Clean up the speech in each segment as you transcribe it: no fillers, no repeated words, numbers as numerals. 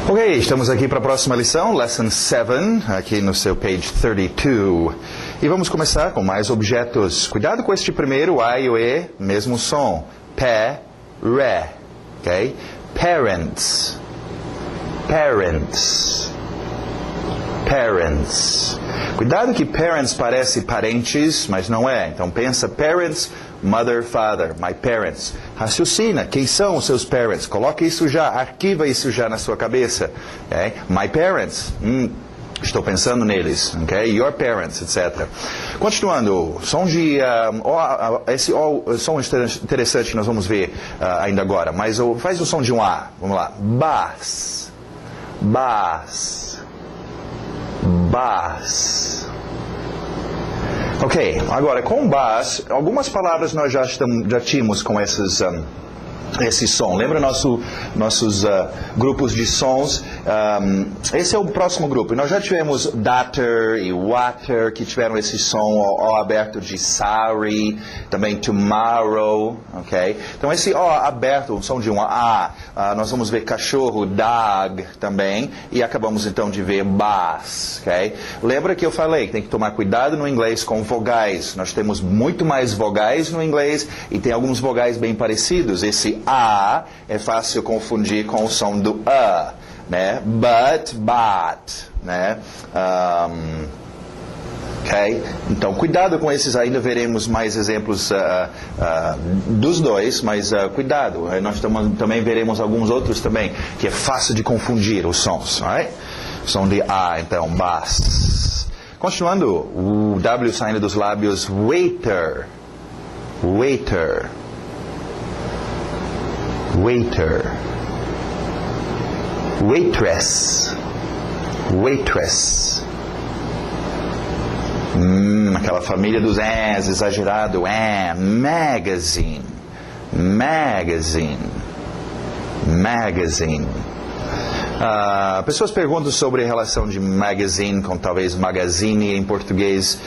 Ok, estamos aqui para a próxima lição, Lesson 7, aqui no seu page 32. E vamos começar com mais objetos. Cuidado com este primeiro, A e o E, mesmo som. Pé, ré, ok? Parents, parents, parents. Cuidado que parents parece parentes, mas não é. Então pensa parents, mother, father, my parents. Raciocina, quem são os seus parents? Coloque isso já, arquiva isso já na sua cabeça. Okay? My parents, estou pensando neles. Okay? Your parents, etc. Continuando, som de... esse som interessante que nós vamos ver ainda agora, mas faz o som de um A. Vamos lá. Bass, bass, bass. Ok, agora com bass, algumas palavras nós já tínhamos com esse som. Lembra nossos grupos de sons? Esse é o próximo grupo. Nós já tivemos daughter e water, que tiveram esse som O aberto de sorry, também tomorrow, ok? Então esse O aberto, o som de um A, nós vamos ver cachorro, dog também, e acabamos então de ver bass, ok? Lembra que eu falei que tem que tomar cuidado no inglês com vogais. Nós temos muito mais vogais no inglês e tem alguns vogais bem parecidos. Esse A é fácil confundir com o som do A, né? But, né? Ok? Então, cuidado com esses, ainda veremos mais exemplos dos dois, mas cuidado, nós também veremos alguns outros também, que é fácil de confundir os sons, right? Som de A, então, bass. Continuando, o W saindo dos lábios, waiter, waiter, waiter, waitress, waitress. Aquela família dos S, exagerado, magazine, magazine, magazine. Pessoas perguntam sobre a relação de magazine com talvez magazine em português,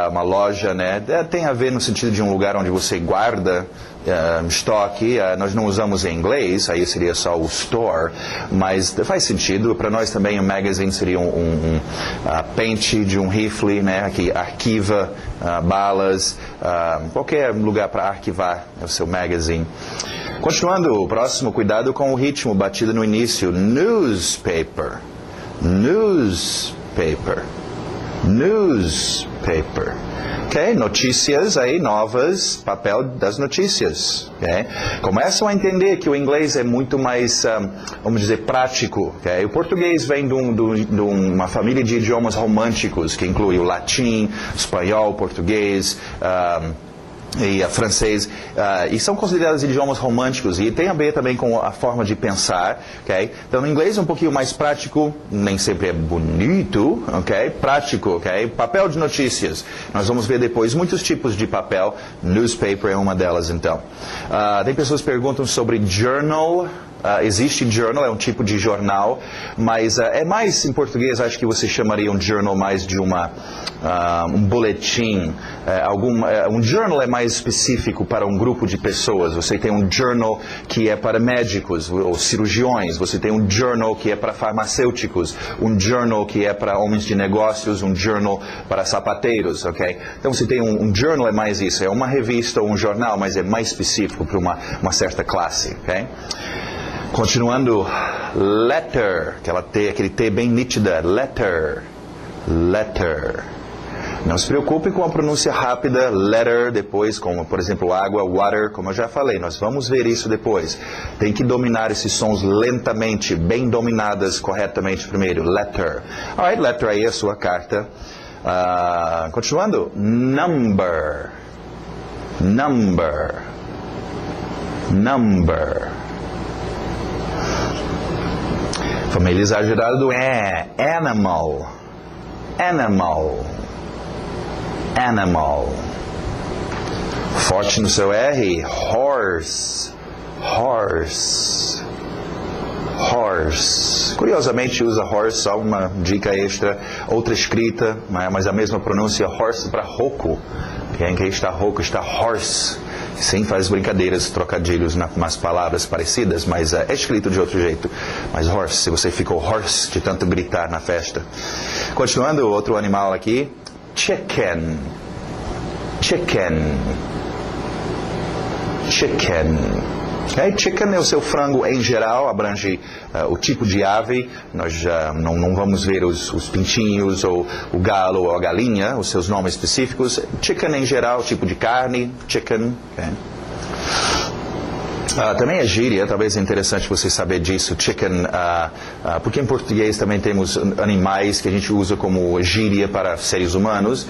uma loja, né? Tem a ver no sentido de um lugar onde você guarda estoque. Nós não usamos em inglês, aí seria só o store, mas faz sentido. Para nós também o magazine seria um pente de um rifle, né? Que arquiva balas, qualquer lugar para arquivar o seu magazine. Continuando, o próximo, cuidado com o ritmo batido no início. Newspaper, newspaper, newspaper. Ok? Notícias aí, novas, papel das notícias. Okay? Começam a entender que o inglês é muito mais, vamos dizer, prático. Okay? O português vem de uma família de idiomas românticos, que inclui o latim, espanhol, português, e francês, e são considerados idiomas românticos, e tem a ver também com a forma de pensar, ok? Então, no inglês é um pouquinho mais prático, nem sempre é bonito, ok? Prático, ok? Papel de notícias. Nós vamos ver depois muitos tipos de papel, newspaper é uma delas, então. Tem pessoas que perguntam sobre journal. Existe journal, é um tipo de jornal, mas é mais, em português, acho que você chamaria um journal mais de um boletim. Um journal é mais específico para um grupo de pessoas. Você tem um journal que é para médicos ou cirurgiões, você tem um journal que é para farmacêuticos, um journal que é para homens de negócios, um journal para sapateiros, ok? Então você tem um journal, é mais isso, é uma revista ou um jornal, mas é mais específico para uma certa classe, ok? Continuando, letter, aquele T bem nítida, letter, letter. Não se preocupe com a pronúncia rápida, letter, depois, como por exemplo água, water, como eu já falei, nós vamos ver isso depois. Tem que dominar esses sons lentamente, bem dominadas corretamente primeiro, letter. Alright, letter aí é a sua carta. Continuando, number, number, number. Família exagerada do animal, animal, animal. Forte no seu R, horse, horse, horse. Curiosamente usa horse, só uma dica extra, outra escrita, mas a mesma pronúncia, horse para rouco. Quem está rouco está horse. Sim, faz brincadeiras, trocadilhos nas palavras parecidas, mas é escrito de outro jeito. Mas horse, se você ficou hoarse de tanto gritar na festa. Continuando, outro animal aqui. Chicken. Chicken. Chicken. Okay? Chicken é o seu frango em geral, abrange o tipo de ave. Nós já não vamos ver os pintinhos, ou o galo, ou a galinha, os seus nomes específicos. Chicken em geral, tipo de carne, chicken. Okay? Também é gíria, talvez é interessante você saber disso, chicken, porque em português também temos animais que a gente usa como gíria para seres humanos.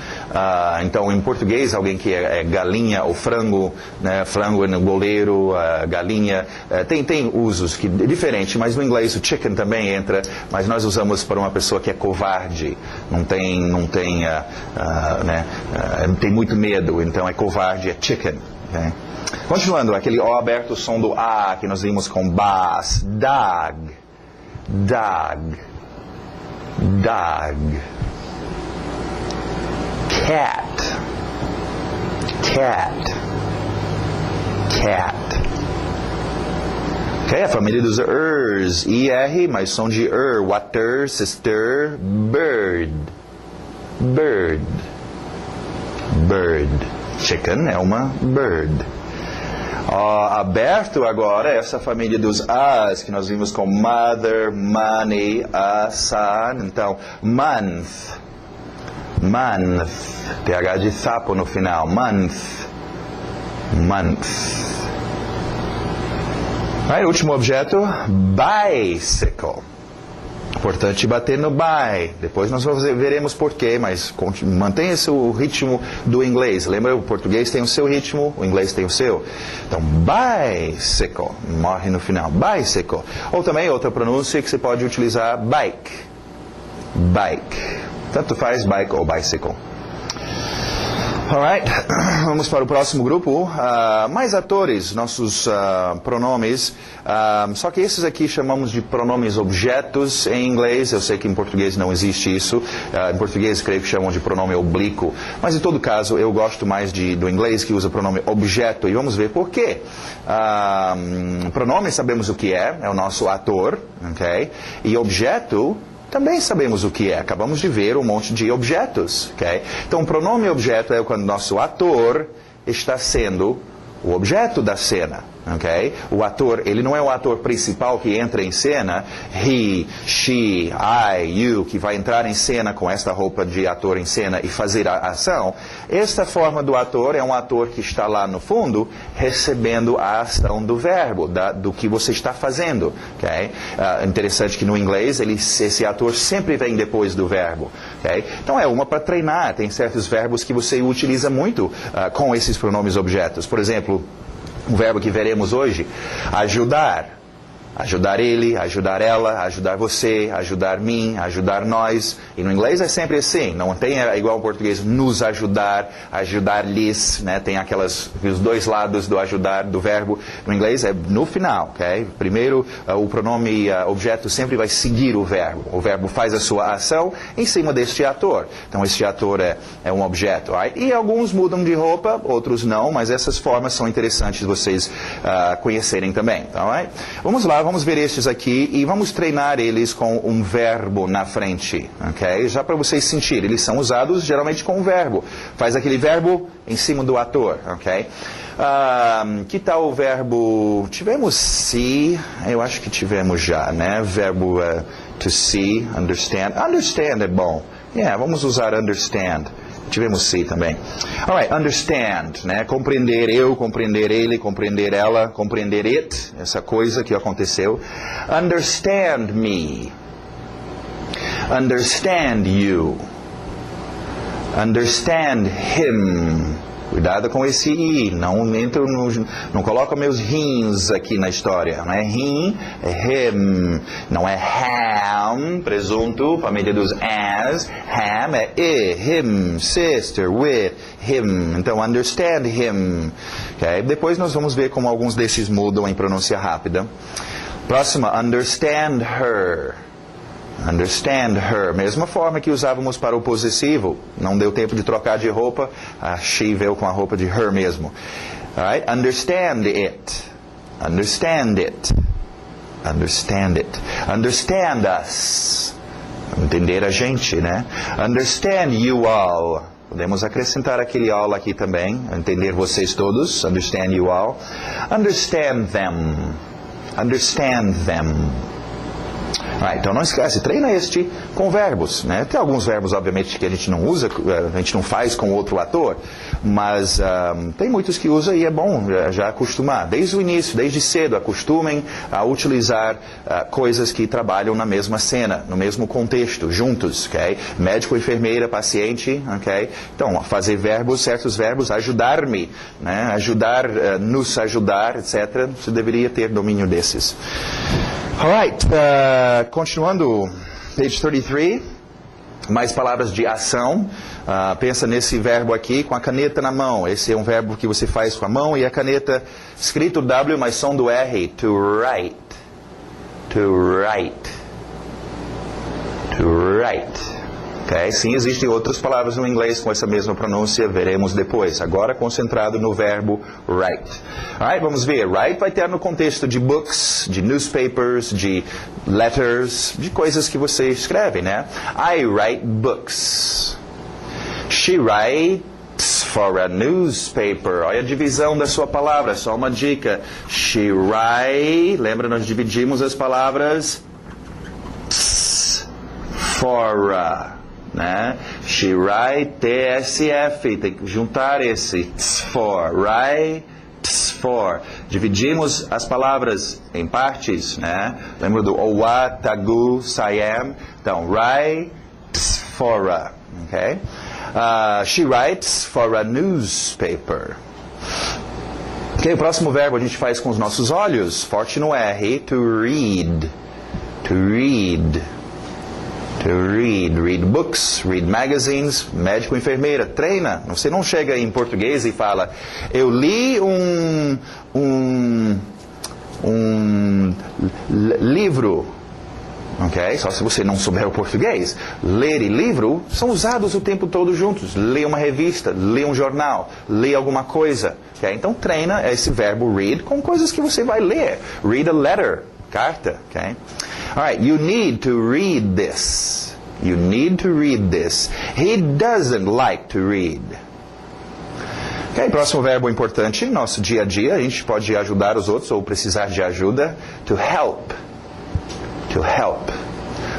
Então, em português, alguém que é galinha ou frango, né, frango no goleiro, galinha, tem usos que diferente, mas no inglês o chicken também entra, mas nós usamos para uma pessoa que é covarde, tem muito medo, então é covarde, é chicken. Okay? Continuando, aquele O aberto, o som do A que nós vimos com bass. Dog. Dog. Dog. Cat. Cat. Cat. Ok, a família dos ers. IR, mas som de water, sister, bird. Bird. Bird. Chicken é uma bird. Aberto agora, essa família dos As, que nós vimos com mother, money, son. Então, month. Month. TH de sapo no final. Month. Month. Aí, último objeto, bicycle. Importante bater no by. Depois nós veremos porquê, mas mantenha o ritmo do inglês. Lembra, o português tem o seu ritmo, o inglês tem o seu. Então, bicycle. Morre no final. Bicycle. Ou também outra pronúncia que você pode utilizar, bike. Bike. Tanto faz bike ou bicycle. Alright, vamos para o próximo grupo. Mais atores, nossos pronomes. Só que esses aqui chamamos de pronomes objetos em inglês. Eu sei que em português não existe isso. Em português, creio que chamam de pronome oblíquo. Mas, em todo caso, eu gosto mais do inglês que usa o pronome objeto. E vamos ver por quê. Pronome sabemos o que é o nosso ator. Okay? E objeto também sabemos o que é. Acabamos de ver um monte de objetos. Okay? Então, pronome objeto é quando nosso ator está sendo o objeto da cena. Okay? O ator, ele não é o ator principal que entra em cena. He, she, I, you, que vai entrar em cena com esta roupa de ator em cena e fazer a ação. Esta forma do ator é um ator que está lá no fundo recebendo a ação do verbo, do que você está fazendo. Okay? Interessante que no inglês esse ator sempre vem depois do verbo. Okay? Então é uma para treinar. Tem certos verbos que você utiliza muito com esses pronomes objetos. Por exemplo, o verbo que veremos hoje, ajudar. Ajudar ele, ajudar ela, ajudar você, ajudar mim, ajudar nós. E no inglês é sempre assim, não tem igual ao português, nos ajudar, ajudar-lhes, né? Tem os dois lados do ajudar, do verbo. No inglês é no final, ok? Primeiro, o pronome objeto sempre vai seguir o verbo. O verbo faz a sua ação em cima deste ator. Então, este ator é um objeto. Right? E alguns mudam de roupa, outros não, mas essas formas são interessantes de vocês conhecerem também. Right? Vamos lá. Vamos ver estes aqui e vamos treinar eles com um verbo na frente, ok? Já para vocês sentirem, eles são usados geralmente com um verbo. Faz aquele verbo em cima do ator, ok? Que tal o verbo... Tivemos see, eu acho que tivemos já, né? Verbo to see, understand. Understand é bom. Vamos usar understand. Tivemos see também. Alright, understand, né? Compreender eu, compreender ele, compreender ela, compreender it, essa coisa que aconteceu. Understand me. Understand you. Understand him. Cuidado com esse I, não coloca meus rins aqui na história, não é rim, é him, não é ham, presunto, família dos as, ham é him, sister, with, him, então understand him, okay? Depois nós vamos ver como alguns desses mudam em pronúncia rápida. Próxima, understand her. Understand her. Mesma forma que usávamos para o possessivo. Não deu tempo de trocar de roupa. A she veio com a roupa de her mesmo. Alright? Understand it. Understand it. Understand it. Understand us. Entender a gente, né? Understand you all. Podemos acrescentar aquele all aqui também. Entender vocês todos. Understand you all. Understand them. Understand them. Então não esquece, treina este com verbos, né? Tem alguns verbos, obviamente, que a gente não usa, a gente não faz com outro ator, mas tem muitos que usa e é bom já acostumar. Desde o início, desde cedo, acostumem a utilizar coisas que trabalham na mesma cena, no mesmo contexto, juntos, ok? Médico, enfermeira, paciente, ok? Então, fazer verbos, certos verbos, ajudar-me, né? Ajudar, nos ajudar, etc. Você deveria ter domínio desses. Alright, continuando, page 33, mais palavras de ação. Pensa nesse verbo aqui, com a caneta na mão. Esse é um verbo que você faz com a mão e a caneta, escrito W, mas som do R, to write, to write, to write. Okay? Sim, existem outras palavras no inglês com essa mesma pronúncia, veremos depois. Agora concentrado no verbo write. Alright, vamos ver. Write vai ter no contexto de books, de newspapers, de letters, de coisas que você escreve, né? I write books. She writes for a newspaper. Olha a divisão da sua palavra, só uma dica. She writes, lembra, nós dividimos as palavras for a. Né? She write TSF, tem que juntar esse for, writes for. Dividimos as palavras em partes, né? Lembra do owa, tagu, sayam? Então, writes for a, ok? She writes for a newspaper. Ok, o próximo verbo a gente faz com os nossos olhos, forte no R, to read, to read. To read, read books, read magazines, médico, enfermeira, treina. Você não chega em português e fala, eu li um livro, ok? Só se você não souber o português. Ler e livro são usados o tempo todo juntos. Lê uma revista, lê um jornal, lê alguma coisa. Okay? Então treina esse verbo read com coisas que você vai ler. Read a letter, carta, ok? Alright, you need to read this. You need to read this. He doesn't like to read. Ok, próximo verbo importante no nosso dia a dia. A gente pode ajudar os outros ou precisar de ajuda. To help. To help.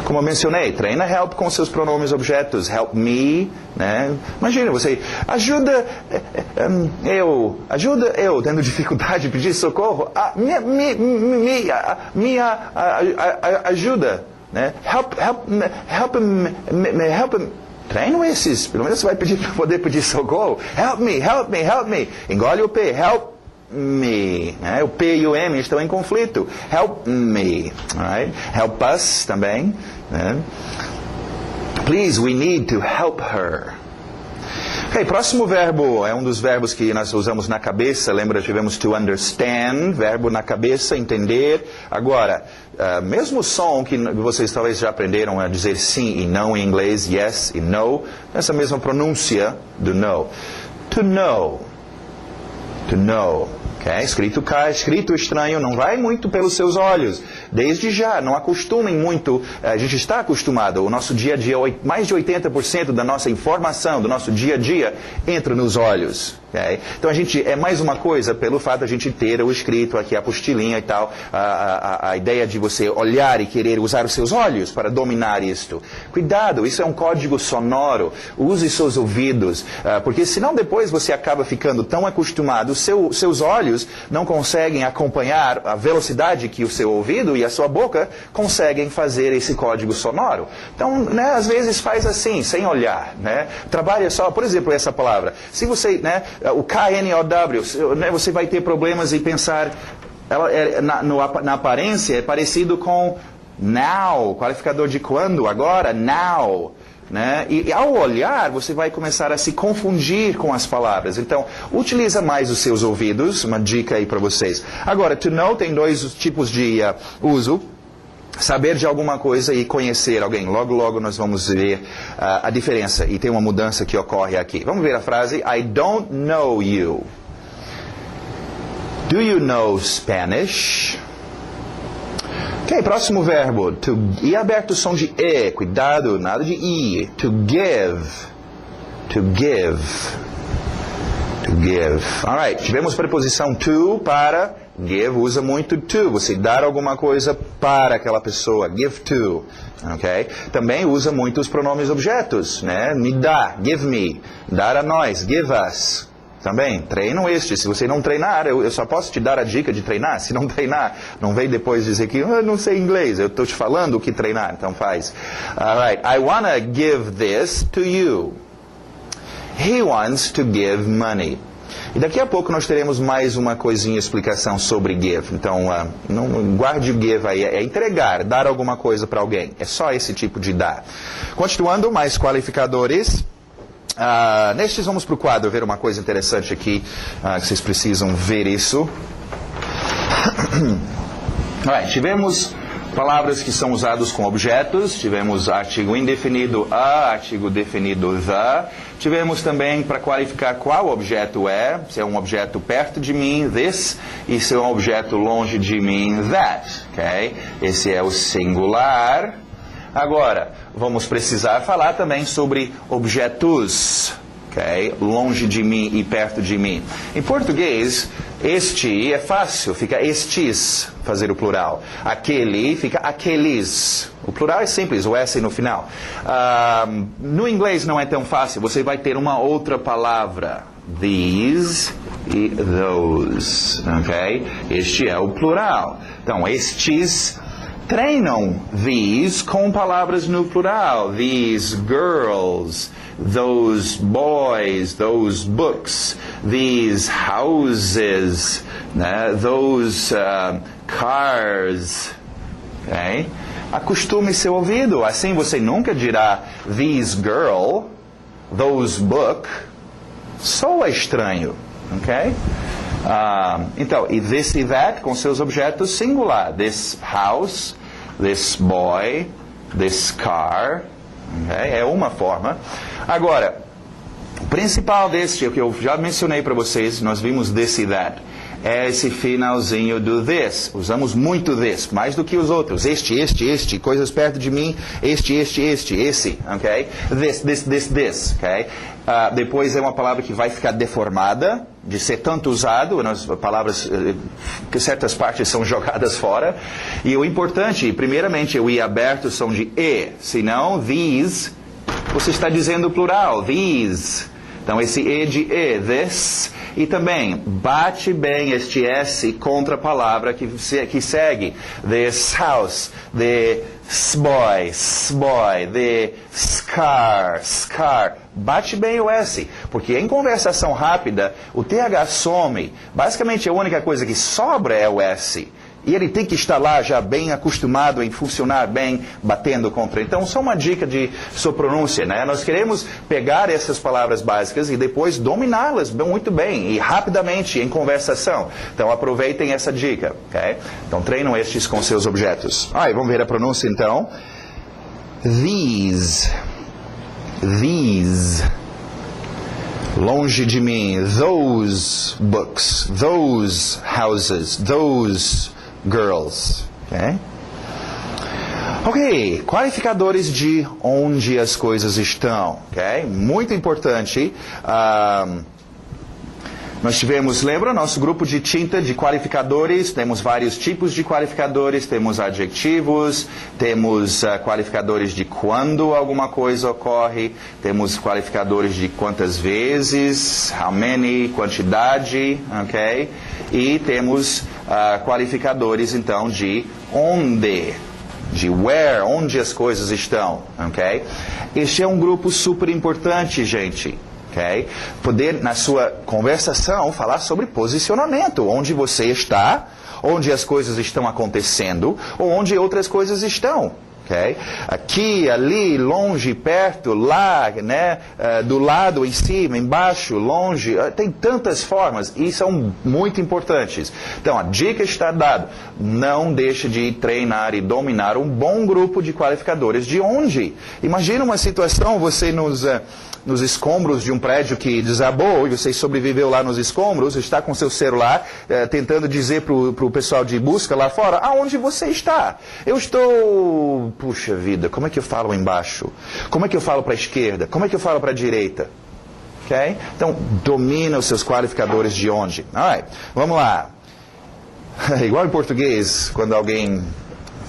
Como eu mencionei, treina help com seus pronomes objetos. Help me, né? Imagina, você ajuda eu tendo dificuldade de pedir socorro. Me ajuda, né? Help him. Treino esses, pelo menos você vai pedir para poder pedir socorro. Help me. Engole o P, help me, né? O P e o M estão em conflito. Help me, right? Help us também, né? Please, we need to help her. Ok, próximo verbo é um dos verbos que nós usamos na cabeça. Lembra, tivemos to understand, verbo na cabeça, entender. Agora, mesmo som que vocês talvez já aprenderam a dizer sim e não em inglês, yes e no, essa mesma pronúncia do no. To know. To know. Okay? Escrito estranho, não vai muito pelos seus olhos. Desde já, não acostumem muito. A gente está acostumado. O nosso dia a dia, mais de 80% da nossa informação, do nosso dia a dia, entra nos olhos. Okay? Então a gente, é mais uma coisa pelo fato de a gente ter o escrito aqui, a apostilinha e tal, a ideia de você olhar e querer usar os seus olhos para dominar isto. Cuidado, isso é um código sonoro. Use seus ouvidos, porque senão depois você acaba ficando tão acostumado, seus olhos não conseguem acompanhar a velocidade que o seu ouvido e a sua boca conseguem fazer esse código sonoro. Então, né, às vezes faz assim, sem olhar, né? Trabalha só, por exemplo, essa palavra. Se você, né, o K-N-O-W, né, você vai ter problemas em pensar, ela na aparência é parecido com now, qualificador de quando, agora, now. Né? E ao olhar, você vai começar a se confundir com as palavras. Então, utiliza mais os seus ouvidos, uma dica aí para vocês. Agora, to know tem dois tipos de uso. Saber de alguma coisa e conhecer alguém. Logo, logo nós vamos ver a diferença. E tem uma mudança que ocorre aqui. Vamos ver a frase, I don't know you. Do you know Spanish? Ok, próximo verbo. E aberto o som de E. Cuidado, nada de I. To give. To give. To give. Alright, tivemos preposição to para give. Usa muito to. Você dar alguma coisa para aquela pessoa. Give to. Ok? Também usa muito os pronomes objetos, né? Me dá. Give me. Dar a nós. Give us. Também, treinam este. Se você não treinar, eu só posso te dar a dica de treinar. Se não treinar, não vem depois dizer que eu não sei inglês. Eu estou te falando o que treinar, então faz. Alright, I wanna give this to you. He wants to give money. E daqui a pouco nós teremos mais uma coisinha, explicação sobre give. Então, não guarde o give aí. É entregar, dar alguma coisa para alguém. É só esse tipo de dar. Continuando, mais qualificadores. Nestes vamos para o quadro ver uma coisa interessante aqui, que vocês precisam ver isso. Tivemos palavras que são usadas com objetos, tivemos artigo indefinido a, artigo definido the, tivemos também para qualificar qual objeto é, se é um objeto perto de mim, this, e se é um objeto longe de mim, that, ok? Esse é o singular. Agora, vamos precisar falar também sobre objetos, ok? Longe de mim e perto de mim. Em português, este é fácil, fica estes, fazer o plural. Aquele fica aqueles. O plural é simples, o S no final. No inglês não é tão fácil, você vai ter uma outra palavra. These e those, ok? Este é o plural. Então, estes... Treinam these com palavras no plural. These girls, those boys, those books, these houses, né? Those cars. Okay? Acostume seu ouvido. Assim você nunca dirá this girl, those book. Soa estranho. Okay? Então, e this e that com seus objetos singular. This house, this boy, this car. Okay? É uma forma. Agora, o principal deste, o que eu já mencionei para vocês, nós vimos this e that, é esse finalzinho do this. Usamos muito this, mais do que os outros. Este, coisas perto de mim, esse, ok? This, ok? Depois é uma palavra que vai ficar deformada, de ser tanto usado, nas palavras, que certas partes são jogadas fora. E o importante, primeiramente, o i aberto são de e, senão these, você está dizendo plural, these. Então, esse e de e, this, e também bate bem este S contra a palavra que segue. This house, this boy, the car. Bate bem o S, porque em conversação rápida, o TH some. Basicamente, a única coisa que sobra é o S. E ele tem que estar lá já bem acostumado em funcionar bem, batendo contra. Então, só uma dica de sua pronúncia, né? Nós queremos pegar essas palavras básicas e depois dominá-las muito bem e rapidamente em conversação. Então, aproveitem essa dica, ok? Então, treinam estes com seus objetos. Vamos ver a pronúncia, então. These. Longe de mim. Those books. Those houses. Those girls. Ok, qualificadores de onde as coisas estão. Ok, muito importante. Nós tivemos, lembra, nosso grupo de tinta de qualificadores, temos vários tipos de qualificadores, temos adjetivos, temos qualificadores de quando alguma coisa ocorre, temos qualificadores de quantas vezes, how many, quantidade, ok? E temos qualificadores, então, de onde, de where, onde as coisas estão, ok? Este é um grupo super importante, gente. Okay? Poder, na sua conversação, falar sobre posicionamento, onde você está, onde as coisas estão acontecendo, ou onde outras coisas estão. Okay? Aqui, ali, longe, perto, lá, né? Do lado, em cima, embaixo, longe. Tem tantas formas e são muito importantes. Então, a dica está dada. Não deixe de treinar e dominar um bom grupo de qualificadores. De onde? Imagina uma situação, você nos escombros de um prédio que desabou e você sobreviveu lá nos escombros, está com seu celular tentando dizer para o pessoal de busca lá fora, aonde você está? Eu estou... Puxa vida, como é que eu falo embaixo? Como é que eu falo para a esquerda? Como é que eu falo para a direita? Okay? Então, domina os seus qualificadores de onde. Alright, vamos lá. Igual em português, quando alguém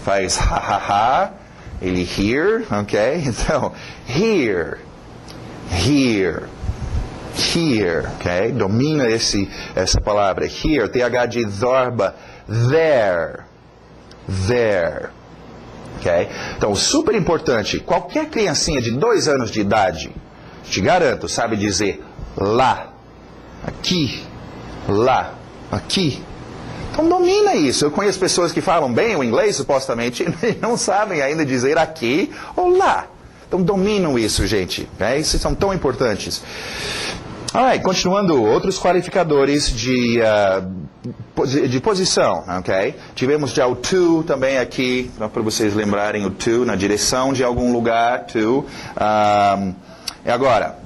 faz ha-ha-ha, ele here, ok? Então, here, here, here, ok? Domina essa palavra. Here, TH de Zorba, there, there. Okay? Então, super importante, qualquer criancinha de 2 anos de idade, te garanto, sabe dizer lá, aqui, lá, aqui. Então, domina isso. Eu conheço pessoas que falam bem o inglês, supostamente, e não sabem ainda dizer aqui ou lá. Então, dominam isso, gente. Okay? Isso são tão importantes. Alright, continuando, outros qualificadores de posição, ok? Tivemos já o to também aqui, para vocês lembrarem o to, na direção de algum lugar, to. E agora,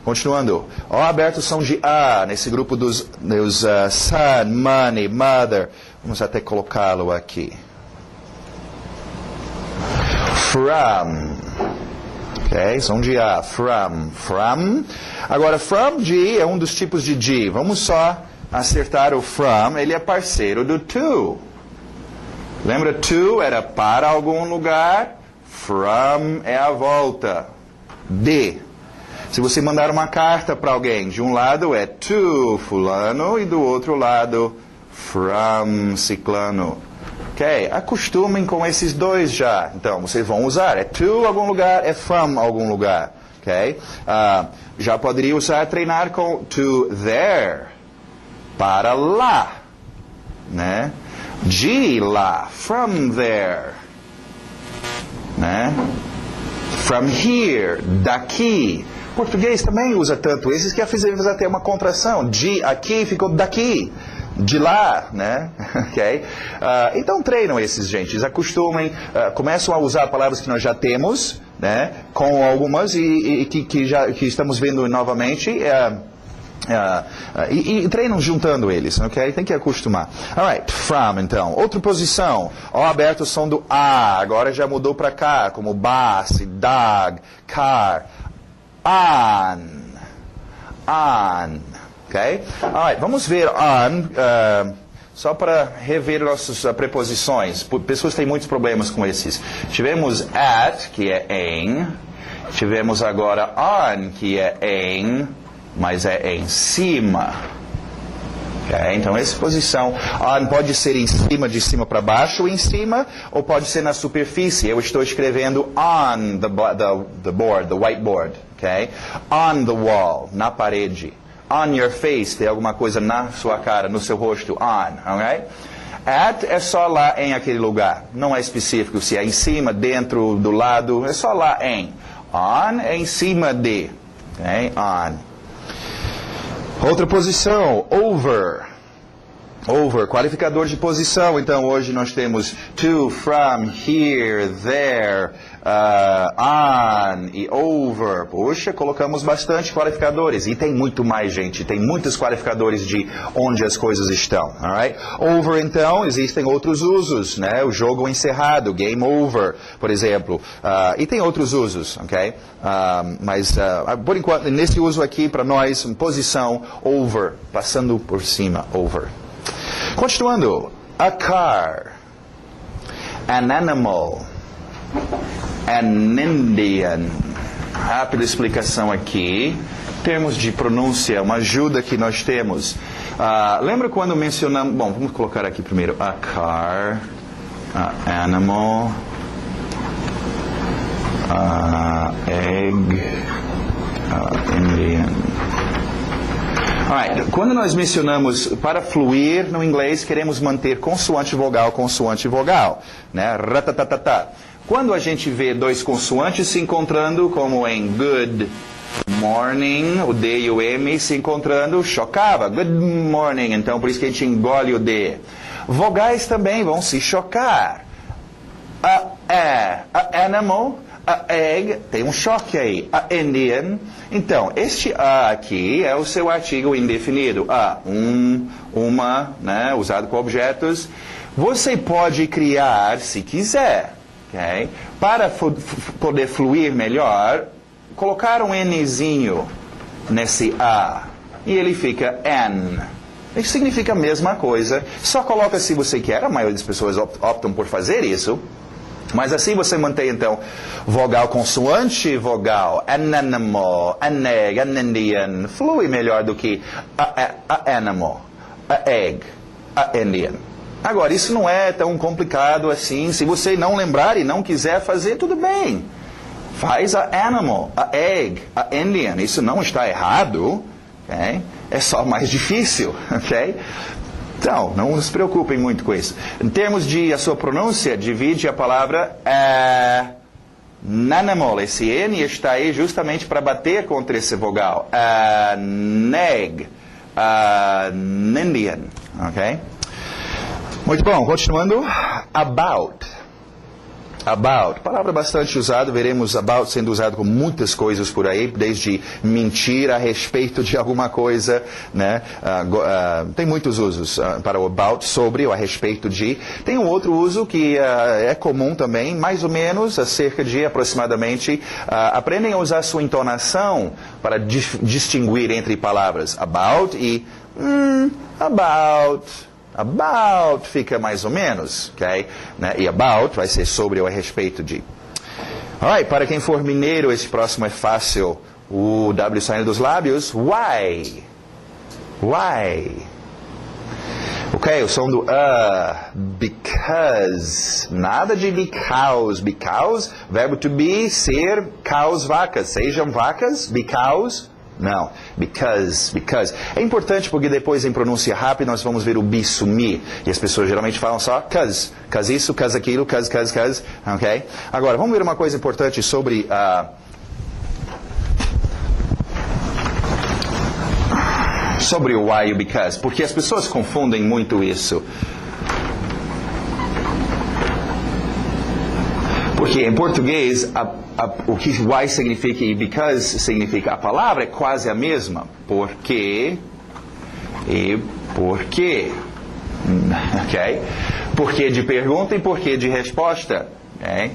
continuando, O abertos são de A, nesse grupo dos son, money, mother. Vamos até colocá-lo aqui. From. Ok, são de A, from. Agora, from de é um dos tipos de de. Vamos só acertar o from, ele é parceiro do to. Lembra, to era para algum lugar, from é a volta. De. Se você mandar uma carta para alguém, de um lado é to fulano e do outro lado from ciclano. Ok, acostumem com esses dois já. Então, vocês vão usar. É to algum lugar, é from algum lugar. Ok? Já poderia usar, treinar com to there. Para lá. Né? De lá. From there. Né? From here. Daqui. Português também usa tanto esses que fizemos até uma contração. De aqui ficou daqui. De lá, né? Okay? Então treinam esses, gente. Acostumem, começam a usar palavras que nós já temos, né? Com algumas e que estamos vendo novamente. E treinam juntando eles, ok? Tem que acostumar. Alright, from, então. Outra posição. O aberto som do A. Agora já mudou para cá, como bus, dog, car. On. Ok? Alright, vamos ver on, só para rever nossas preposições. Pessoas têm muitos problemas com esses. Tivemos at, que é em. Tivemos agora on, que é em, mas é em cima. Okay? Então, essa posição, on pode ser em cima, de cima para baixo, em cima, ou pode ser na superfície. Eu estou escrevendo on the board, the whiteboard. Okay? On the wall, na parede. On your face, tem alguma coisa na sua cara, no seu rosto. On, ok? At é só lá em aquele lugar. Não é específico se é em cima, dentro, do lado. É só lá em. On é em cima de. Ok? On. Outra posição, over. Over, qualificador de posição. Então, hoje nós temos to, from, here, there, on e over. Puxa, colocamos bastante qualificadores. E tem muito mais, gente. Tem muitos qualificadores de onde as coisas estão. Alright? Over, então, existem outros usos, né? O jogo encerrado, game over, por exemplo. E tem outros usos, ok? Mas, por enquanto, nesse uso aqui, para nós, posição, over, passando por cima, over. Continuando, a car, an animal, an Indian. Rápida explicação aqui. Termos de pronúncia, uma ajuda que nós temos. Lembra quando mencionamos... Bom, vamos colocar aqui primeiro. A car, a animal, egg, Indian. Alright, quando nós mencionamos para fluir no inglês, queremos manter consoante vogal, né? Ratatatata. Quando a gente vê dois consoantes se encontrando, como em good morning, o D e o M se encontrando, chocava. Good morning, então por isso que a gente engole o D. Vogais também vão se chocar. A animal, a egg, tem um choque aí. A Indian. Então, este a aqui é o seu artigo indefinido. Uma, né, usado com objetos. Você pode criar, se quiser, okay? Para poder fluir melhor, colocar um Nzinho nesse A. E ele fica N. Isso significa a mesma coisa. Só coloca se você quer. A maioria das pessoas optam por fazer isso. Mas assim você mantém, então, vogal consoante, vogal, an animal, an egg, an Indian, flui melhor do que a animal, a egg, a Indian. Agora, isso não é tão complicado assim. Se você não lembrar e não quiser fazer, tudo bem. Faz a animal, a egg, a Indian. Isso não está errado, okay? É só mais difícil, ok? Então, não se preocupem muito com isso. Em termos de a sua pronúncia, divide a palavra animal. Esse N está aí justamente para bater contra esse vogal. Neg, Indian, ok? Muito bom, continuando. About. About, palavra bastante usada, veremos about sendo usado com muitas coisas por aí, desde mentir a respeito de alguma coisa, né? Tem muitos usos para o about, sobre ou a respeito de. Tem um outro uso que é comum também, mais ou menos, acerca de aproximadamente, aprendem a usar sua entonação para distinguir entre palavras about e about. About fica mais ou menos, ok? Né? E about vai ser sobre ou a respeito de. Alright, para quem for mineiro, esse próximo é fácil. O W saindo dos lábios. Why? Why? Ok, o som do because. Nada de because. Because, verbo to be, ser, cows, vacas. Sejam vacas, because. Não, because. É importante porque depois em pronúncia rápida nós vamos ver o be sumir. E as pessoas geralmente falam só cause isso, cause aquilo, cause, ok? Agora, vamos ver uma coisa importante sobre sobre o why e o because, porque as pessoas confundem muito isso. Porque em português, o que why significa e because significa, a palavra é quase a mesma. Porque e porquê. Ok? Porquê de pergunta e porquê de resposta. Ok?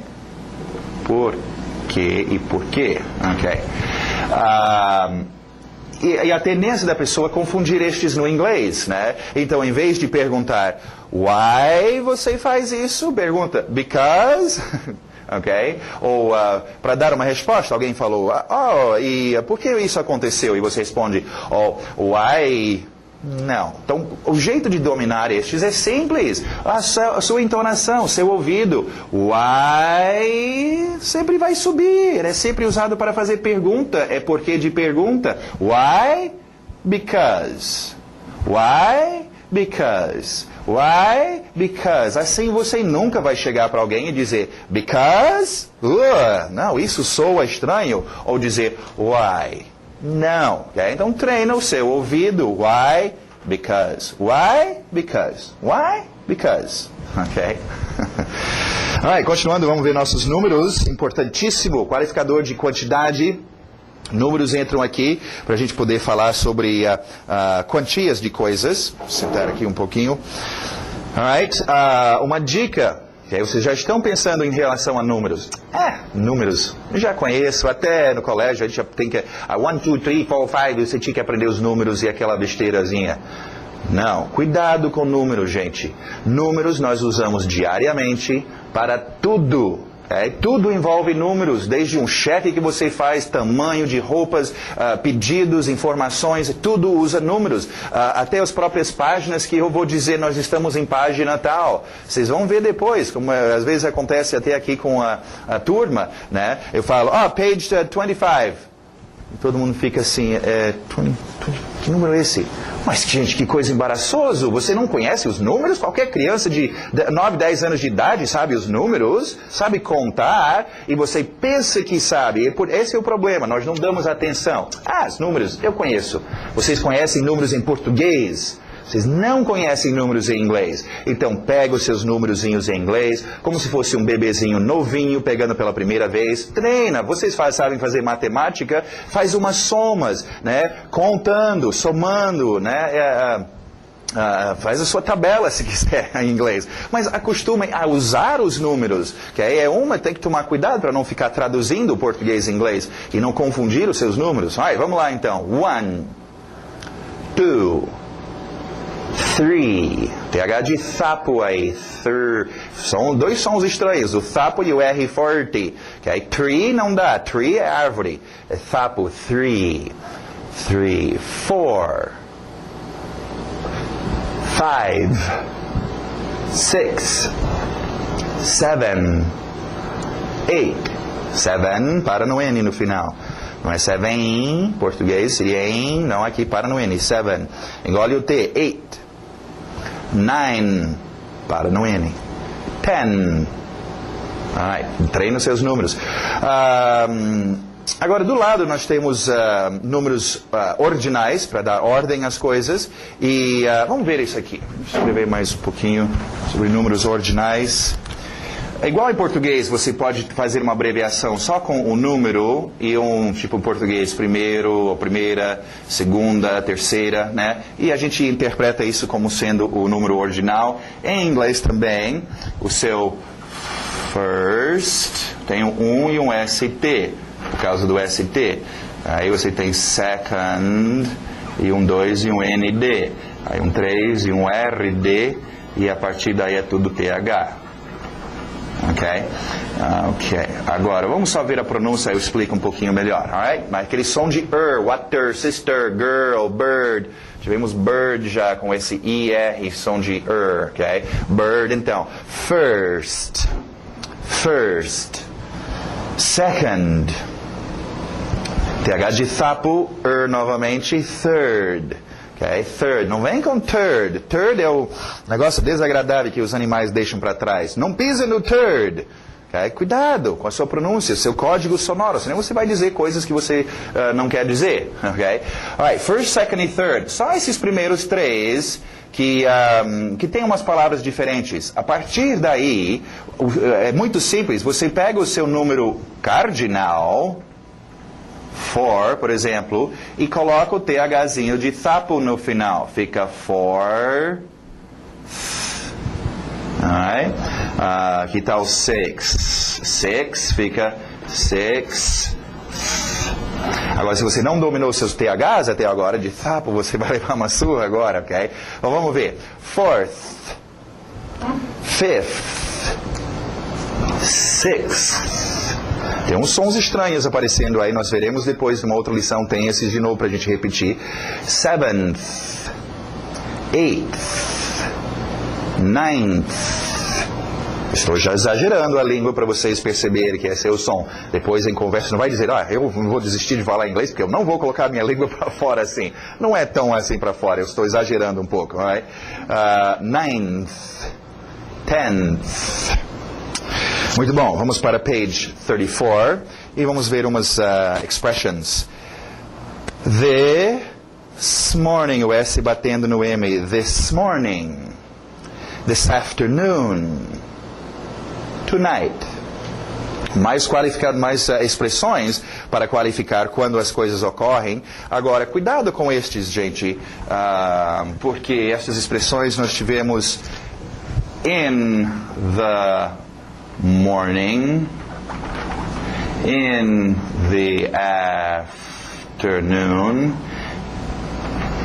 Porquê e porquê. Ok? E a tendência da pessoa é confundir estes no inglês, né? Então, em vez de perguntar why você faz isso, pergunta because... Ok? Ou para dar uma resposta, alguém falou, e por que isso aconteceu? E você responde, why? Não. Então, o jeito de dominar estes é simples. A sua entonação, seu ouvido. Why sempre vai subir. É sempre usado para fazer pergunta. É porque de pergunta. Why? Because. Why? Because. Why? Because. Assim você nunca vai chegar para alguém e dizer because? Não, isso soa estranho. Ou dizer why? Não. Okay? Então treina o seu ouvido. Why? Because. Why? Because. Why? Because. Ok? Alright, continuando, vamos ver nossos números. Importantíssimo, qualificador de quantidade. Números entram aqui para a gente poder falar sobre quantias de coisas. Vou sentar aqui um pouquinho. Alright, uma dica. Okay, vocês já estão pensando em relação a números? Números. Eu já conheço, até no colégio a gente já tem que... 1, 2, 3, 4, 5, você tinha que aprender os números e aquela besteirazinha. Não, cuidado com números, gente. Números nós usamos diariamente para tudo. Tudo envolve números, desde um cheque que você faz, tamanho de roupas, pedidos, informações, tudo usa números. Até as próprias páginas que eu vou dizer, nós estamos em página tal. Vocês vão ver depois, como às vezes acontece até aqui com a turma, né? Eu falo, page 25. E todo mundo fica assim, 20, que número é esse? Mas, gente, que coisa embaraçoso. Você não conhece os números? Qualquer criança de 9, 10 anos de idade sabe os números, sabe contar, e você pensa que sabe. Esse é o problema, nós não damos atenção. Os números, eu conheço. Vocês conhecem números em português? Vocês não conhecem números em inglês. Então, pega os seus númerozinhos em inglês, como se fosse um bebezinho novinho, pegando pela primeira vez. Treina. Vocês sabem fazer matemática? Faz umas somas, né? Contando, somando, né? Faz a sua tabela, se quiser, em inglês. Mas acostumem a usar os números. Que aí tem que tomar cuidado para não ficar traduzindo o português em inglês e não confundir os seus números. Vamos lá, então. 1, 2, 3. TH de sapo aí. São dois sons estranhos, o sapo e o R forte. Okay? Tree não dá. Tree é árvore. É sapo. 3. 4. 5. 6. 7. 8. 7 para no N no final. Não é 7 em português, seria em, não aqui para no N. 7. Engole o T. 8. 9, para no N. 10. Treina os seus números. Agora, do lado, nós temos números ordinais, para dar ordem às coisas. E vamos ver isso aqui. Deixa eu escrever mais um pouquinho sobre números ordinais. É igual em português, você pode fazer uma abreviação só com o número e tipo português, primeiro, ou primeira, segunda, terceira, né? E a gente interpreta isso como sendo o número ordinal. Em inglês também, o seu first tem um e um ST, por causa do ST. Aí você tem second, e um 2 e um ND. Aí um 3 e um RD, e a partir daí é tudo TH. Ok. Agora, vamos só ver a pronúncia, eu explico um pouquinho melhor. Mas aquele som de water, sister, girl, bird. Tivemos bird já com esse IR, som de ok? Bird, então. First. Second. TH de sapo, novamente. Third. Third, não vem com third. Third é o negócio desagradável que os animais deixam para trás. Não pisa no third. Cuidado com a sua pronúncia, seu código sonoro, senão você vai dizer coisas que você não quer dizer. First, second e third. Só esses primeiros três que tem umas palavras diferentes. A partir daí, é muito simples. Você pega o seu número cardinal, for, por exemplo, e coloca o THzinho de sapo no final. Fica for. Aqui está o 6. 6 fica 6. Agora, se você não dominou seus THs até agora, de sapo, você vai levar uma surra agora, ok? Então, vamos ver. Fourth. Fifth. Sixth. Tem uns sons estranhos aparecendo aí, nós veremos depois numa outra lição, tem esses de novo para a gente repetir. 7th, 8th, 9th. Estou já exagerando a língua para vocês perceberem que esse é o som. Depois em conversa não vai dizer, eu não vou desistir de falar inglês porque eu não vou colocar minha língua para fora assim. Não é tão assim para fora, eu estou exagerando um pouco. 9th, 10th. Muito bom, vamos para page 34 e vamos ver umas expressions. This morning, o S batendo no M. This morning. This afternoon. Tonight. Mais qualificado, mais expressões para qualificar quando as coisas ocorrem. Agora, cuidado com estes, gente, porque essas expressões nós tivemos in the morning, in the afternoon,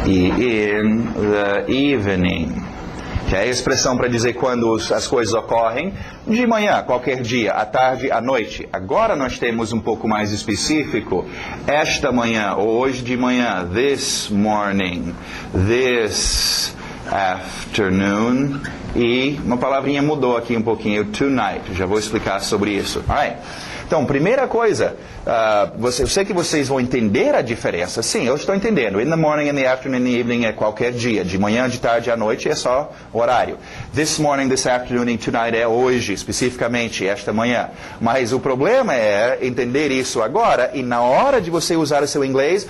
e in the evening. Que é a expressão para dizer quando as coisas ocorrem, de manhã, qualquer dia, à tarde, à noite. Agora nós temos um pouco mais específico, esta manhã, ou hoje de manhã, this morning, this afternoon, e uma palavrinha mudou aqui um pouquinho, tonight. Já vou explicar sobre isso. Então, primeira coisa, eu sei que vocês vão entender a diferença. Sim, eu estou entendendo. In the morning, in the afternoon, in the evening é qualquer dia. De manhã, de tarde, à noite é só horário. This morning, this afternoon, and tonight é hoje, especificamente, esta manhã. Mas o problema é entender isso agora e na hora de você usar o seu inglês...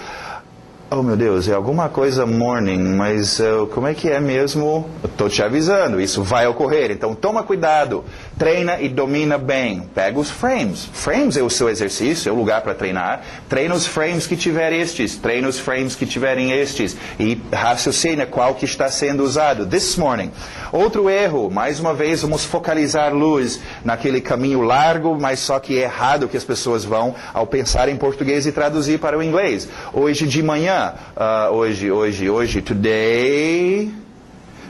Oh, meu Deus, é alguma coisa morning, mas como é que é mesmo? Eu estou te avisando, isso vai ocorrer. Então, toma cuidado, treina e domina bem. Pega os frames. Frames é o seu exercício, é o lugar para treinar. Treina os frames que tiver estes, treina os frames que tiverem estes. E raciocina qual que está sendo usado. This morning. Outro erro, mais uma vez, vamos focalizar luz naquele caminho largo, mas só que é errado que as pessoas vão ao pensar em português e traduzir para o inglês. Hoje de manhã. Hoje, today,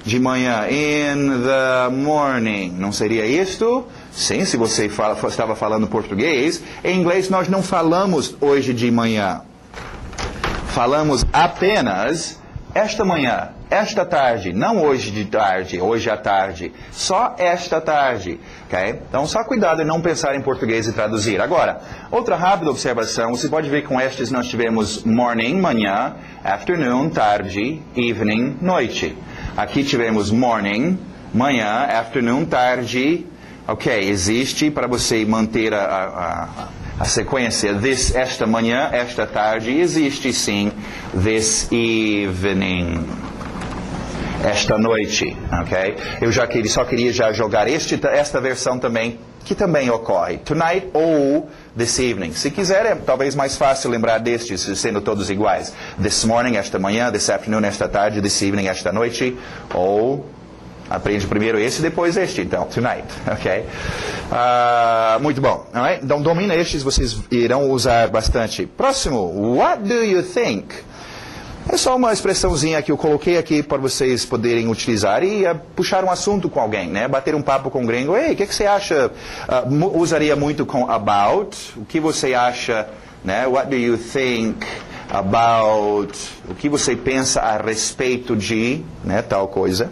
de manhã, in the morning, não seria isto? Sim, se você estava falando português. Em inglês nós não falamos hoje de manhã. Falamos apenas esta manhã, esta tarde, não hoje de tarde, hoje à tarde, só esta tarde, ok? Então, só cuidado em não pensar em português e traduzir. Agora, outra rápida observação, você pode ver com estes nós tivemos morning, manhã, afternoon, tarde, evening, noite. Aqui tivemos morning, manhã, afternoon, tarde, ok, existe para você manter a sequência, esta manhã, esta tarde, existe sim, this evening, esta noite, ok? Eu só queria jogar esta versão também, que também ocorre, tonight ou this evening. Se quiser, é talvez mais fácil lembrar destes, sendo todos iguais. This morning, esta manhã, this afternoon, esta tarde, this evening, esta noite, ou... Aprende primeiro esse e depois este, então. Tonight, ok? Muito bom. Alright? Então, domina estes, vocês irão usar bastante. Próximo. What do you think? É só uma expressãozinha que eu coloquei aqui para vocês poderem utilizar e puxar um assunto com alguém, né? Bater um papo com um gringo. Ei, o que você acha? Usaria muito com about. O que você acha, né? What do you think about? O que você pensa a respeito de, né? Tal coisa.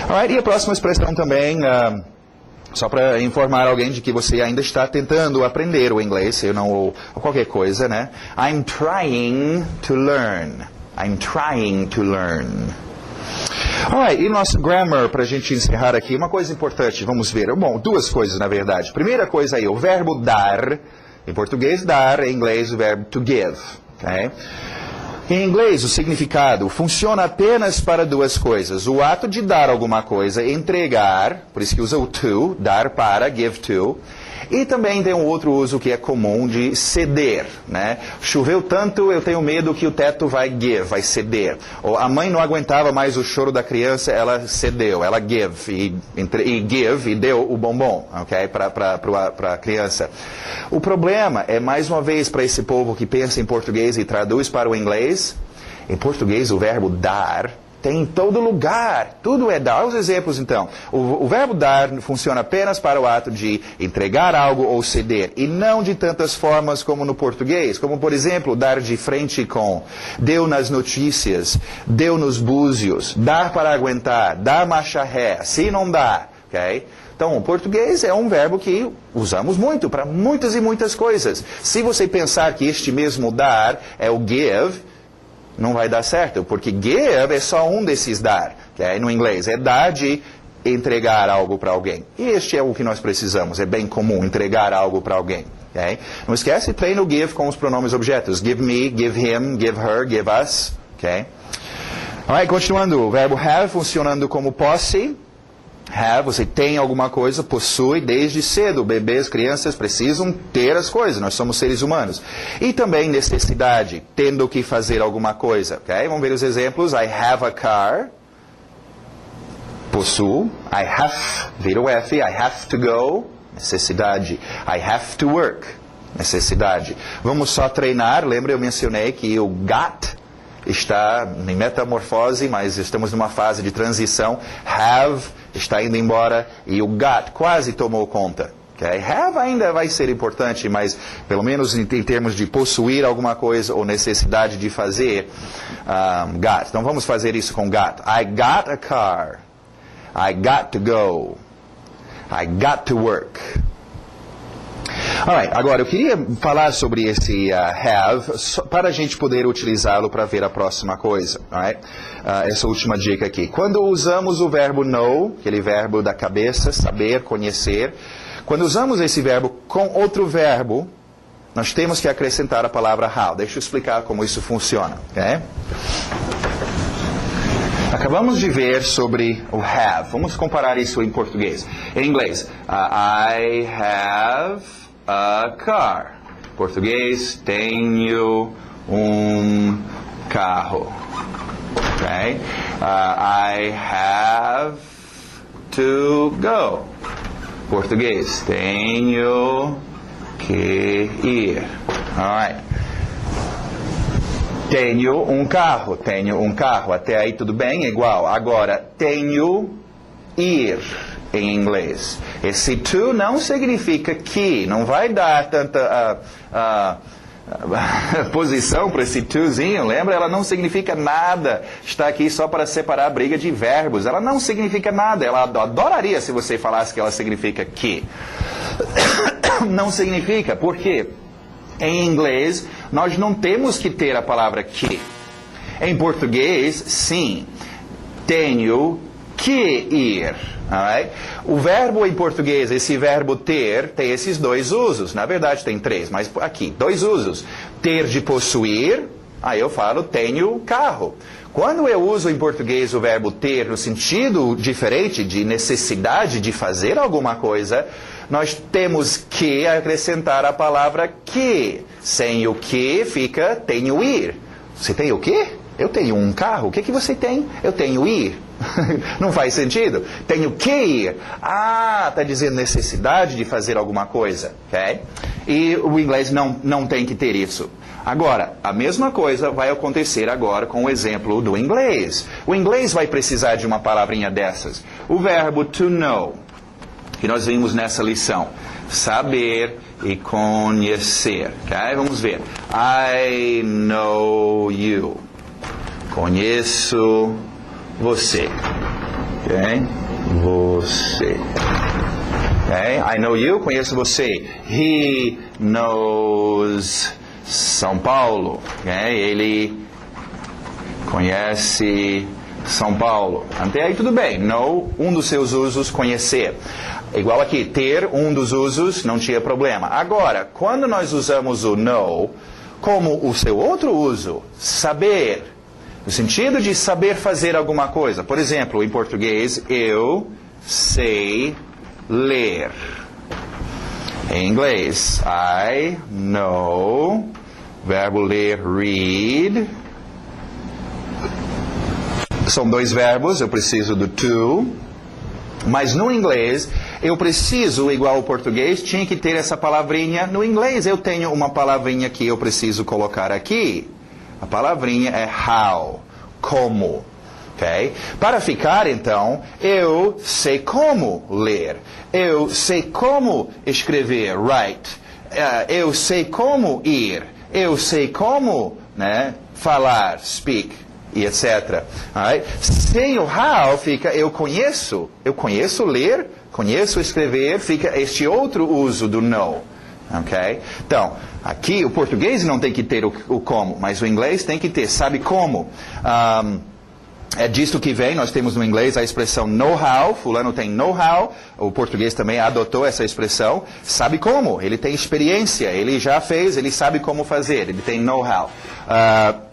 Alright, e a próxima expressão também, só para informar alguém de que você ainda está tentando aprender o inglês, ou qualquer coisa, né? I'm trying to learn. I'm trying to learn. Alright, e nosso grammar, para a gente encerrar aqui, uma coisa importante, vamos ver. Bom, duas coisas, na verdade. Primeira coisa aí, o verbo dar, em português dar, em inglês o verbo to give, ok? Em inglês, o significado funciona apenas para duas coisas. O ato de dar alguma coisa, entregar, por isso que usa o to, dar para, give to. E também tem um outro uso que é comum de ceder, né? Choveu tanto, eu tenho medo que o teto vai ceder. Ou a mãe não aguentava mais o choro da criança, ela cedeu, ela give e deu o bombom, ok? Para a criança. O problema é, mais uma vez, para esse povo que pensa em português e traduz para o inglês, em português o verbo dar tem em todo lugar. Tudo é dar. Os exemplos, então. O verbo dar funciona apenas para o ato de entregar algo ou ceder. E não de tantas formas como no português. Como, por exemplo, dar de frente com. Deu nas notícias. Deu nos búzios. Dar para aguentar. Dar marcha ré. Assim não dá. Ok? Então, o português é um verbo que usamos muito para muitas e muitas coisas. Se você pensar que este mesmo dar é o give, não vai dar certo, porque give é só um desses dar, okay? No inglês. É dar de entregar algo para alguém. E este é o que nós precisamos, é bem comum, entregar algo para alguém. Okay? Não esquece, treina o give com os pronomes objetos. Give me, give him, give her, give us. Okay? Alright, continuando, o verbo have funcionando como posse. Have, você tem alguma coisa, possui desde cedo. Bebês, crianças precisam ter as coisas, nós somos seres humanos. E também necessidade, tendo que fazer alguma coisa. Okay? Vamos ver os exemplos. I have a car. Possuo. I have, vira o F, I have to go. Necessidade. I have to work. Necessidade. Vamos só treinar. Lembra, eu mencionei que o got está em metamorfose, mas estamos numa fase de transição. Have está indo embora e o got quase tomou conta. Okay? Have ainda vai ser importante, mas pelo menos em termos de possuir alguma coisa ou necessidade de fazer, got. Então vamos fazer isso com got. I got a car. I got to go. I got to work. Alright, agora eu queria falar sobre esse have para a gente poder utilizá-lo para ver a próxima coisa. Alright? Essa última dica aqui. Quando usamos o verbo know, aquele verbo da cabeça, saber, conhecer, quando usamos esse verbo com outro verbo, nós temos que acrescentar a palavra how. Deixa eu explicar como isso funciona. Okay? Acabamos de ver sobre o have. Vamos comparar isso em português. Em inglês, I have a car. Em português, tenho carro. Okay? I have to go. Em português, tenho que ir. Alright. Tenho carro. Até aí tudo bem? Igual. Agora, tenho ir em inglês. Esse to não significa que. Não vai dar tanta posição para esse tozinho. Lembra? Ela não significa nada. Está aqui só para separar a briga de verbos. Ela não significa nada. Ela adoraria se você falasse que ela significa que. Não significa. Por quê? Em inglês, nós não temos que ter a palavra que. Em português, sim. Tenho que ir. Alright? O verbo em português, esse verbo ter, tem esses dois usos. Na verdade, tem três, mas aqui, dois usos. Ter de possuir, aí eu falo tenho carro. Quando eu uso em português o verbo ter no sentido diferente de necessidade de fazer alguma coisa, nós temos que acrescentar a palavra que. Sem o que fica tenho ir. Você tem o quê? Eu tenho um carro. O que você tem? Eu tenho ir. Não faz sentido? Tenho que ir. Está dizendo necessidade de fazer alguma coisa. Okay? E o inglês não tem que ter isso. Agora, a mesma coisa vai acontecer agora com o exemplo do inglês. O inglês vai precisar de uma palavrinha dessas. O verbo to know, que nós vimos nessa lição. Saber e conhecer. Okay? Vamos ver. I know you. Conheço você. Okay? Você. Okay? I know you. Conheço você. He knows São Paulo. Okay? Ele conhece São Paulo. Até aí tudo bem. Know, um dos seus usos, conhecer. Igual aqui, ter, um dos usos, não tinha problema. Agora, quando nós usamos o know como o seu outro uso, saber, no sentido de saber fazer alguma coisa. Por exemplo, em português, eu sei ler. Em inglês, I know, verbo ler, read. São dois verbos, eu preciso do to. Mas no inglês, eu preciso, igual ao português, tinha que ter essa palavrinha. No inglês, eu tenho uma palavrinha que eu preciso colocar aqui. A palavrinha é how, como. Okay? Para ficar, então, eu sei como ler. Eu sei como escrever, write. Eu sei como ir. Eu sei como, né, falar, speak, e etc. Right? Sem o how fica eu conheço ler, conheço escrever, fica este outro uso do know. Okay? Então, aqui o português não tem que ter o como, mas o inglês tem que ter, sabe como. É disto que vem, nós temos no inglês a expressão know-how, fulano tem know-how, o português também adotou essa expressão, sabe como, ele tem experiência, ele já fez, ele sabe como fazer, ele tem know-how.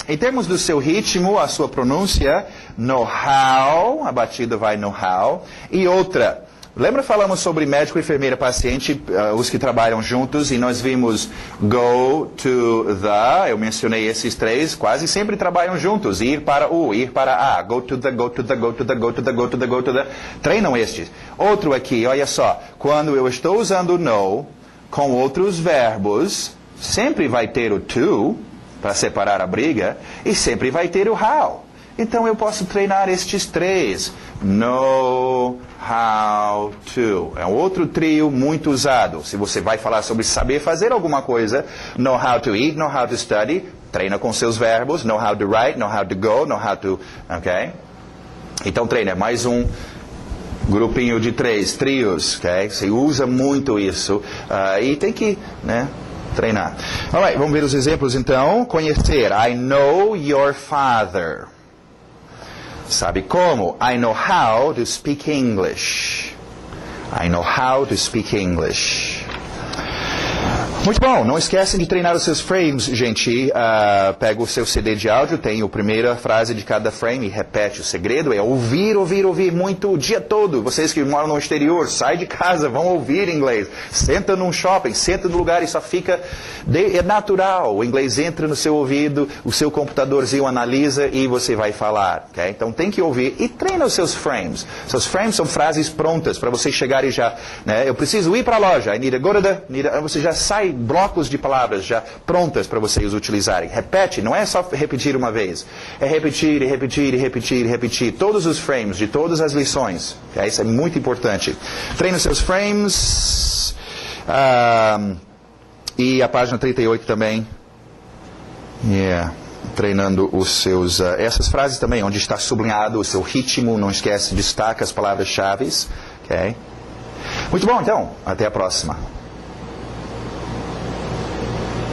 Em termos do seu ritmo, a sua pronúncia, know-how, a batida vai know-how, e outra. Lembra falamos sobre médico, enfermeira, paciente, os que trabalham juntos, e nós vimos go to the, eu mencionei esses três, quase sempre trabalham juntos, ir para o, ir para a, go to the, go to the, go to the, go to the, go to the, go to the, treinam estes. Outro aqui, olha só, quando eu estou usando no com outros verbos, sempre vai ter o to, para separar a briga, e sempre vai ter o how. Então eu posso treinar estes três. Know how to. É um outro trio muito usado. Se você vai falar sobre saber fazer alguma coisa, know how to eat, know how to study, treina com seus verbos, know how to write, know how to go, know how to... Ok? Então treina. Mais um Grupinho de 3, trios, ok? Você usa muito isso. E tem que, né, treinar. Alright, vamos ver os exemplos então. Conhecer. I know your father. Sabe como? I know how to speak English. I know how to speak English. Muito bom, não esquecem de treinar os seus frames, gente. Pega o seu CD de áudio, tem a primeira frase de cada frame e repete. O segredo é ouvir, ouvir, ouvir muito o dia todo. Vocês que moram no exterior, sai de casa, vão ouvir inglês. Senta num shopping, senta no lugar e só fica... É natural, o inglês entra no seu ouvido, o seu computadorzinho analisa e você vai falar. Okay? Então tem que ouvir e treina os seus frames. Seus frames são frases prontas para você chegar e já... Né, eu preciso ir para a loja, I need to go to the... Você já sai blocos de palavras já prontas para vocês utilizarem. Repete, não é só repetir uma vez. É repetir, e repetir, e repetir, e repetir. Todos os frames de todas as lições. Okay? Isso é muito importante. Treine os seus frames. E a página 38 também. Treinando os seus... essas frases também, onde está sublinhado o seu ritmo. Não esquece, destaca as palavras-chave. Okay? Muito bom, então. Até a próxima.